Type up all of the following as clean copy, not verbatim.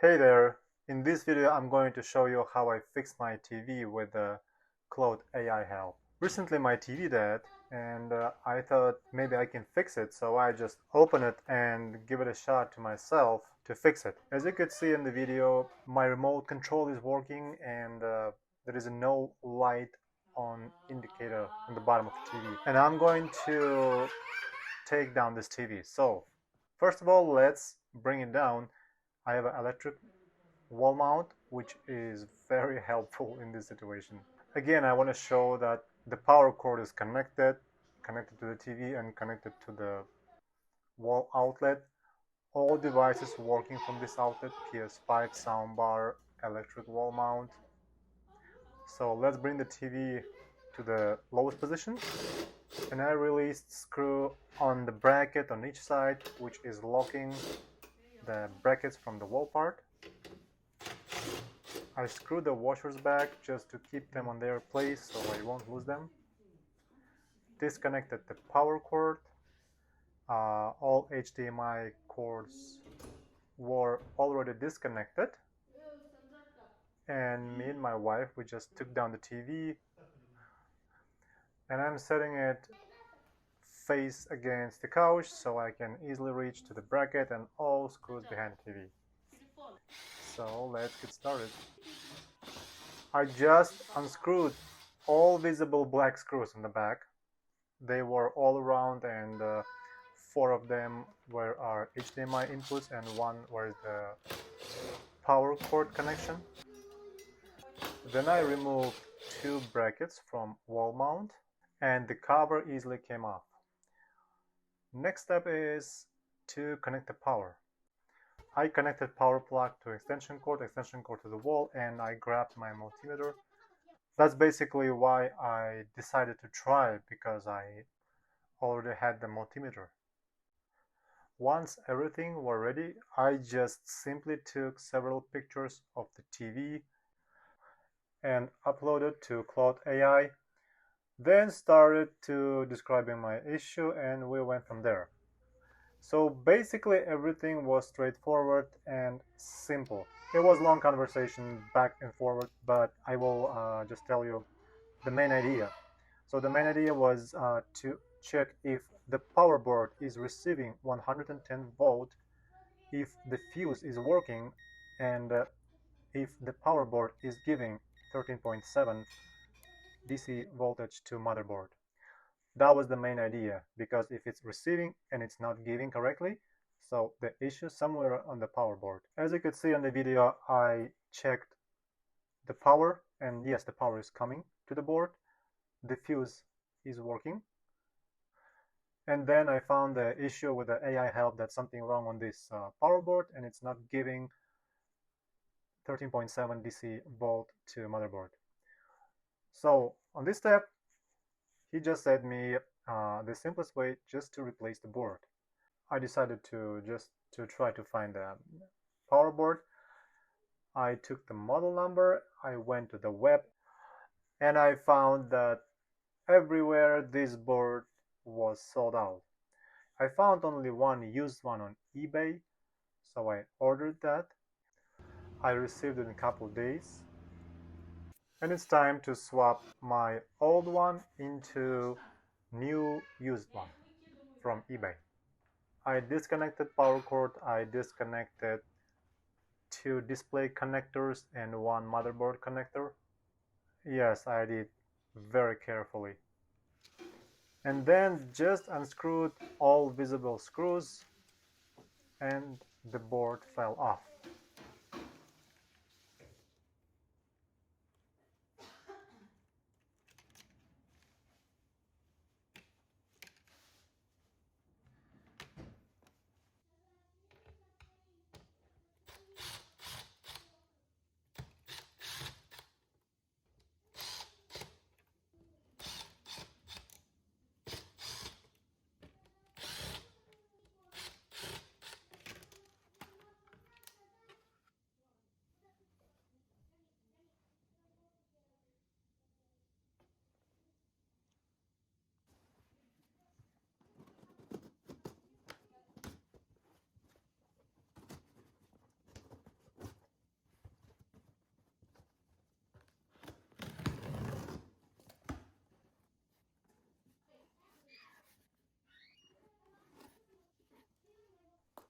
Hey there! In this video I'm going to show you how I fixed my TV with the Cloud AI help. Recently my TV died and I thought maybe I can fix it, so I just open it and give it a shot to myself to fix it. As you could see in the video, my remote control is working and there is no light on indicator on the bottom of the TV. And I'm going to take down this TV. So first of all, let's bring it down. I have an electric wall mount, which is very helpful in this situation. Again, I want to show that the power cord is connected to the TV and connected to the wall outlet. All devices working from this outlet: PS5, soundbar, electric wall mount. So let's bring the TV to the lowest position, and I released screw on the bracket on each side, which is locking the brackets from the wall part. I screwed the washers back just to keep them on their place so I won't lose them. Disconnected the power cord. All HDMI cords were already disconnected. And me and my wife, we just took down the TV. And I'm setting it face against the couch so I can easily reach to the bracket and all screws behind the TV. So let's get started. I just unscrewed all visible black screws on the back. They were all around, and 4 of them were our HDMI inputs and 1 was the power cord connection. Then I removed 2 brackets from wall mount and the cover easily came off. Next step is to connect the power. I connected power plug to extension cord to the wall, and I grabbed my multimeter. That's basically why I decided to try, because I already had the multimeter. Once everything were ready, I just simply took several pictures of the TV and uploaded to Cloud AI, then started to describing my issue, and we went from there. So basically everything was straightforward and simple. It was a long conversation back and forward, but I will just tell you the main idea. So the main idea was to check if the power board is receiving 110 volt, if the fuse is working, and if the power board is giving 13.7 DC voltage to motherboard. That was the main idea, because if it's receiving and it's not giving correctly, so the issue somewhere on the power board. As you could see on the video, I checked the power, and yes, the power is coming to the board. The fuse is working. And then I found the issue with the AI help, that something wrong on this power board and it's not giving 13.7 DC volt to motherboard. So on this step, he just said me the simplest way just to replace the board. I decided to try to find the power board. I took the model number, I went to the web, and I found that everywhere this board was sold out. I found only one used one on eBay, so I ordered that. I received it in a couple of days. And it's time to swap my old one into new used one from eBay. I disconnected power cord, I disconnected 2 display connectors and 1 motherboard connector. Yes, I did very carefully. And then just unscrewed all visible screws and the board fell off.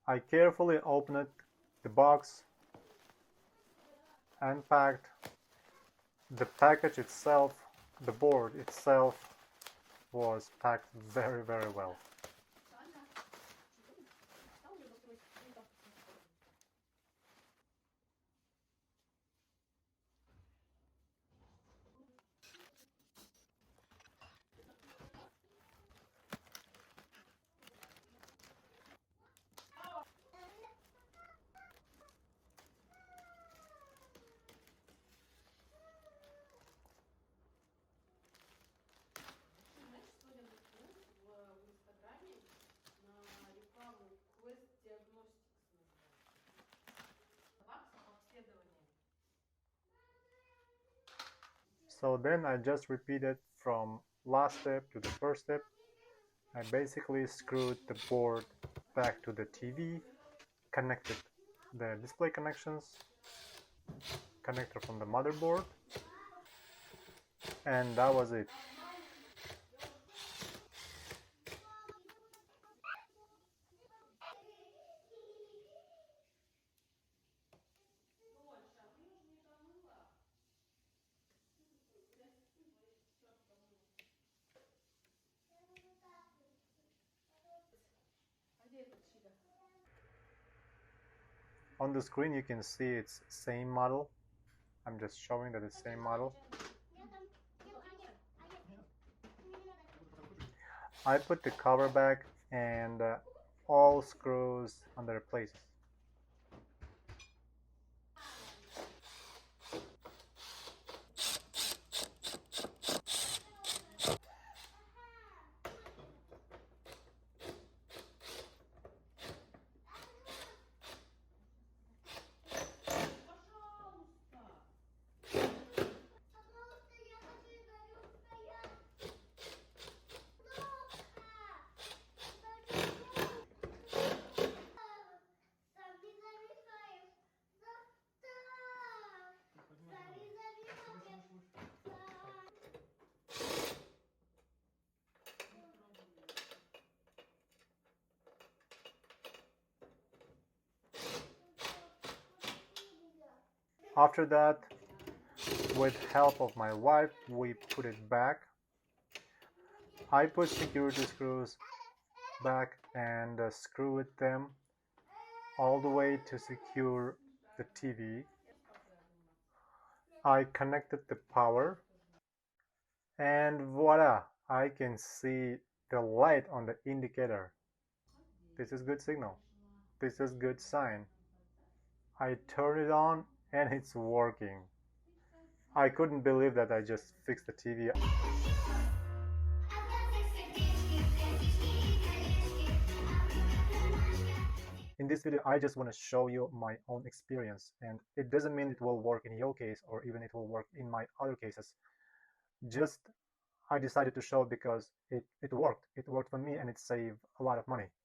I carefully opened the box, unpacked the package itself. The board itself was packed very, very well. So then I just repeated from last step to the first step. I basically screwed the board back to the TV, connected the display connections, connector from the motherboard, and that was it. On the screen you can see it's same model. I'm just showing that it's same model. I put the cover back and all screws on their places. After that, with help of my wife, we put it back. I put security screws back and screwed them all the way to secure the TV. I connected the power and voila, I can see the light on the indicator. This is good signal. This is good sign. I turn it on and it's working. I couldn't believe that I just fixed the TV. In this video, I just want to show you my own experience, and it doesn't mean it will work in your case or even it will work in my other cases. Just I decided to show because it worked. It worked for me and it saved a lot of money.